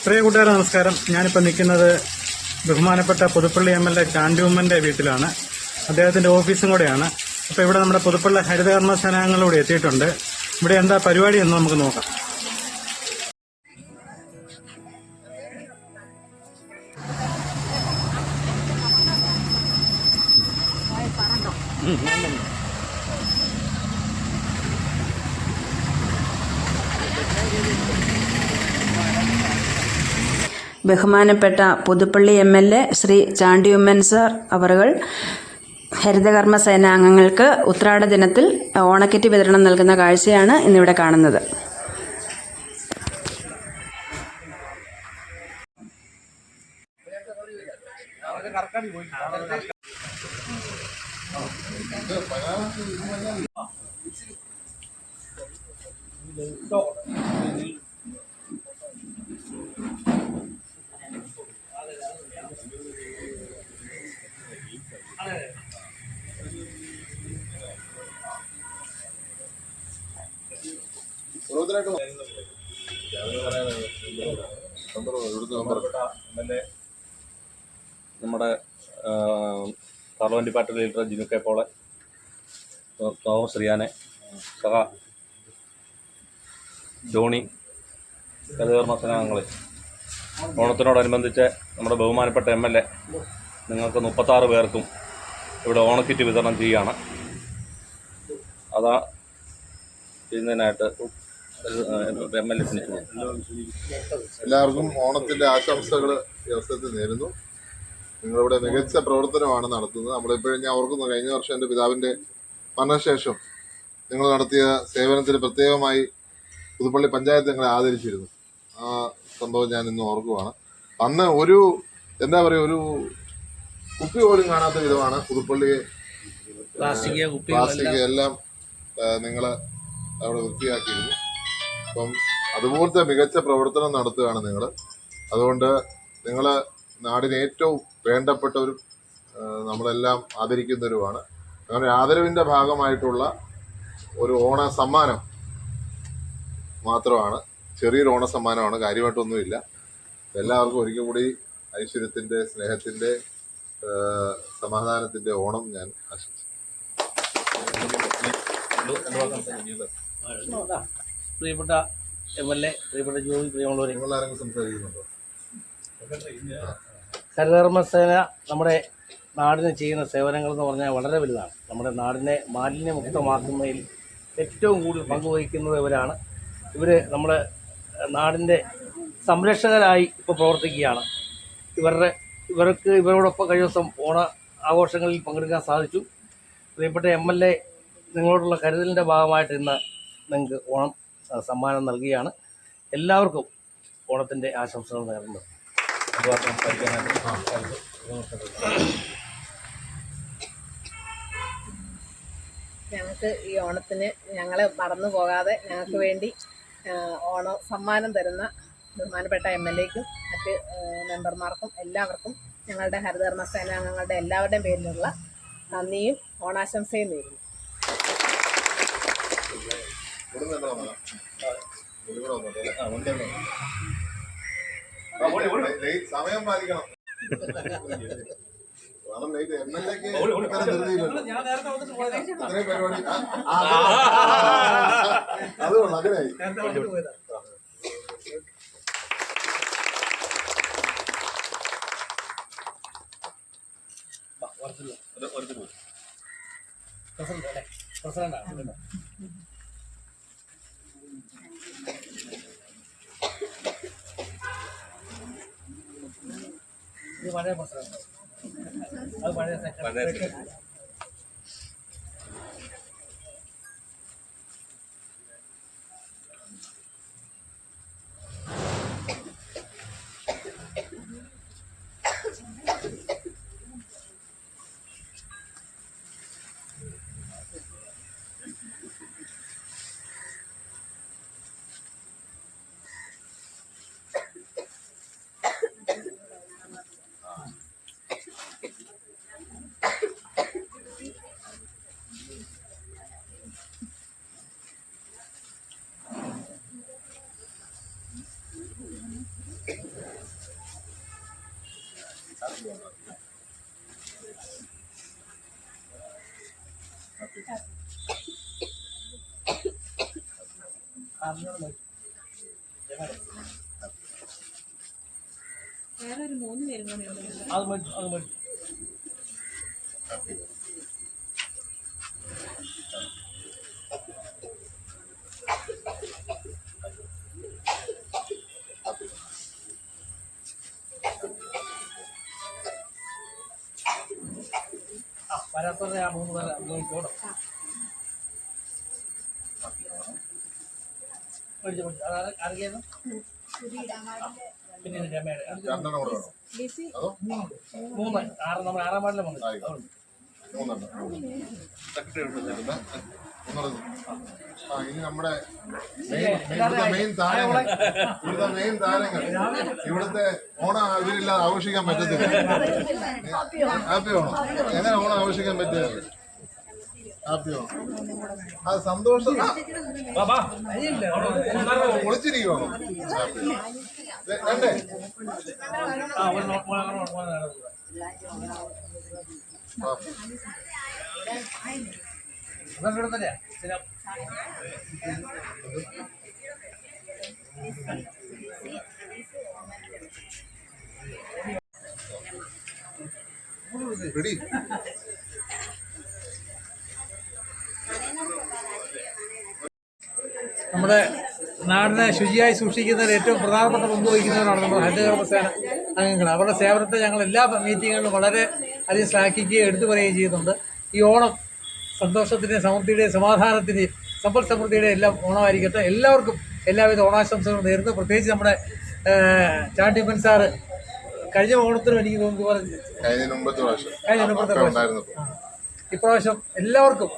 പ്രിയ കൂട്ടുകാരെ നമസ്കാരം. ഞാനിപ്പോൾ നിൽക്കുന്നത് ബഹുമാനപ്പെട്ട പുതുപ്പള്ളി MLA ചാണ്ടി ഉമ്മന്റെ വീട്ടിലാണ്. അദ്ദേഹത്തിന്റെ ഓഫീസും കൂടെയാണ്. അപ്പോൾ ഇവിടെ നമ്മുടെ പുതുപ്പള്ളി ഹരിതകർമ്മ സേനാംഗങ്ങളിലൂടെ എത്തിയിട്ടുണ്ട്. ഇവിടെ എന്താ പരിപാടി എന്ന് നമുക്ക് നോക്കാം. ബഹുമാനപ്പെട്ട പുതുപ്പള്ളി MLA ശ്രീ ചാണ്ടിയുമ്മൻ സർ അവറുകൾ ഹരിതകർമ്മ സേനാംഗങ്ങൾക്ക് ഉത്രാട ദിനത്തിൽ ഓണക്കിറ്റ് വിതരണം നൽകുന്ന കാഴ്ചയാണ് ഇന്നിവിടെ കാണുന്നത്. നമ്മുടെ parliament party leader Jinu K പോളെ, തോമസ് റിയാനെ, സഹ ജോണി, ഹരിതകർമ്മ സേനാംഗങ്ങളെ, ഓണത്തിനോടനുബന്ധിച്ച് നമ്മുടെ ബഹുമാനപ്പെട്ട MLA നിങ്ങൾക്ക് 36 പേർക്കും ഇവിടെ ഓണക്കിറ്റ് വിതരണം ചെയ്യുകയാണ്. അതാ ചെയ്യുന്നതിനായിട്ട് MLA ക്ഷണിച്ചു. എല്ലാവർക്കും ഓണത്തിന്റെ ആശംസകൾ ഈ അവസരത്തിൽ നേരുന്നു. നിങ്ങളിവിടെ മികച്ച പ്രവർത്തനമാണ് നടത്തുന്നത്. നമ്മളിപ്പോഴും ഞാൻ ഓർക്കുന്നു, കഴിഞ്ഞ വർഷം എൻ്റെ പിതാവിൻ്റെ മരണശേഷം നിങ്ങൾ നടത്തിയ സേവനത്തിന് പ്രത്യേകമായി പുതുപ്പള്ളി പഞ്ചായത്ത് നിങ്ങളെ ആദരിച്ചിരുന്നു. ആ സംഭവം ഞാൻ ഇന്ന് ഓർക്കുവാണ്. അന്ന് ഒരു കുപ്പി പോലും കാണാത്ത വിധമാണ് പുതുപ്പള്ളിയെ പ്ലാസ്റ്റിക് എല്ലാം നിങ്ങൾ അവിടെ വൃത്തിയാക്കിയിരുന്നു. അപ്പം അതുപോലത്തെ മികച്ച പ്രവർത്തനം നടത്തുകയാണ് നിങ്ങൾ. അതുകൊണ്ട് നിങ്ങൾ നാടിന് ഏറ്റവും വേണ്ടപ്പെട്ടവരും നമ്മളെല്ലാം ആദരിക്കുന്നവരുമാണ്. അങ്ങനെ ആദരവിൻ്റെ ഭാഗമായിട്ടുള്ള ഒരു ഓണ സമ്മാനം മാത്രമാണ്, ചെറിയൊരു ഓണ സമ്മാനമാണ്, കാര്യമായിട്ടൊന്നുമില്ല. എല്ലാവർക്കും ഒരിക്കൽ കൂടി ഐശ്വര്യത്തിൻ്റെ, സ്നേഹത്തിൻ്റെ, സമാധാനത്തിൻ്റെ ഓണം ഞാൻ ആശംസിക്കുന്നു. പ്രിയപ്പെട്ട MLA, പ്രിയപ്പെട്ട ജോലി, പ്രിയമുള്ളവരെ, നിങ്ങളാരെങ്കിലും സംസാരിക്കുന്നുണ്ടോ? ഹരിതകർമ്മ സേന നമ്മുടെ നാടിന് ചെയ്യുന്ന സേവനങ്ങൾ എന്ന് പറഞ്ഞാൽ വളരെ വലുതാണ്. നമ്മുടെ നാടിനെ മാലിന്യമുക്തമാക്കുന്നതിൽ ഏറ്റവും കൂടുതൽ പങ്കുവഹിക്കുന്നത് ഇവരാണ്. നമ്മുടെ നാടിൻ്റെ സംരക്ഷകരായി ഇപ്പോൾ പ്രവർത്തിക്കുകയാണ്. ഇവരോടൊപ്പം കഴിഞ്ഞ ദിവസം ഓണ ആഘോഷങ്ങളിൽ പങ്കെടുക്കാൻ സാധിച്ചു. പ്രിയപ്പെട്ട MLA നിങ്ങളോടുള്ള കരുതലിൻ്റെ ഭാഗമായിട്ട് ഇന്ന് നിങ്ങൾക്ക് ഓണം സമ്മാനം നൽകുകയാണ്. എല്ലാവർക്കും ഓണത്തിൻ്റെ ആശംസകൾ നേർന്നു. ഞങ്ങൾക്ക് ഈ ഓണത്തിന് ഞങ്ങളെ മറന്നു പോകാതെ ഞങ്ങൾക്ക് വേണ്ടി ഓണ സമ്മാനം തരുന്ന ബഹുമാനപ്പെട്ട MLAക്കും മറ്റ് മെമ്പർമാർക്കും എല്ലാവർക്കും ഞങ്ങളുടെ ഹരിതകർമ്മ സേനാംഗങ്ങളുടെ എല്ലാവരുടെയും പേരിലുള്ള നന്ദിയും ഓണാശംസയും നേരുന്നു. സമയം പാലിക്കണം. പരിപാടി അതുകൊള്ളു, അങ്ങനെയായി. ഇത് പഴയ പ്രശ്നമാണ്. അത് പഴയ അത് മതി. വരാത്തവരെ ആ 3 പേരെ നോക്കിക്കോളൂ. അറിയാമോ? പിന്നെ രമയുടെ 2 കൂടെ വേണോ? അതോ 3 നമ്മൾ 6-ാം വാർഡിലെ 3. ആയിക്കോട്ടെ. 3 ഇനി നമ്മുടെ മെയിൻ താരങ്ങൾ, ഇവിടുത്തെ മെയിൻ താരങ്ങൾ, ഇവിടുത്തെ ഓണം ഇവരില്ലാതെ ആഘോഷിക്കാൻ പറ്റത്തില്ല. ഹാപ്പി ഓണം. എങ്ങനെ ഓണം ആഘോഷിക്കാൻ പറ്റുക? ഹാപ്പി ഓണം. അത് സന്തോഷം ഒളിച്ചിരിക്കുവാണോ? വേണ്ടേ? റെഡി. നമ്മുടെ നാടിനെ ശുചിയായി സൂക്ഷിക്കുന്നതിൽ ഏറ്റവും പ്രധാനപ്പെട്ട പങ്ക് വഹിക്കുന്നവരാണ് നമ്മുടെ ഹരിതകർമ്മസേന അംഗങ്ങൾ. അവരുടെ സേവനത്തെ ഞങ്ങൾ എല്ലാ മീറ്റിങ്ങുകളിലും വളരെ അധികം ശ്ലാഘിക്കുകയും എടുത്തു പറയുകയും ചെയ്യുന്നുണ്ട്. ഈ ഓണം സന്തോഷത്തിൻ്റെയും സമൃദ്ധിയുടെയും സമാധാനത്തിൻ്റെയും സമ്പൽ സമൃദ്ധിയുടെയും എല്ലാം ഓണമായിരിക്കട്ടെ. എല്ലാവർക്കും എല്ലാവിധ ഓണാശംസകളും നേരുന്നു. പ്രത്യേകിച്ച് നമ്മുടെ ചാണ്ടിയമ്മൻ സാറ് കഴിഞ്ഞ ഓണത്തിനും എനിക്ക് തോന്നുന്നു ഇപ്രാവശ്യം എല്ലാവർക്കും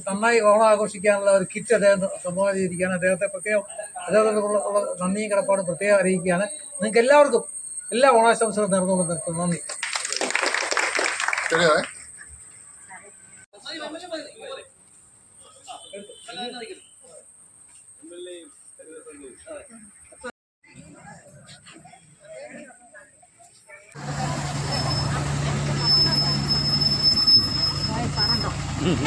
നന്നായി ഓണം ആഘോഷിക്കാനുള്ള ഒരു കിറ്റ് അദ്ദേഹം സംഭാവന ചെയ്തിരിക്കുകയാണ്. അദ്ദേഹത്തെ പ്രത്യേകം അദ്ദേഹത്തിനുള്ള നന്ദിയും കടപ്പാടും പ്രത്യേകം അറിയിക്കുകയാണ്. നിങ്ങൾക്ക് എല്ലാവർക്കും എല്ലാ ഓണാശംസകളും നേർന്നുകൊണ്ട് നിർത്തുന്നു. നന്ദി. ഉം.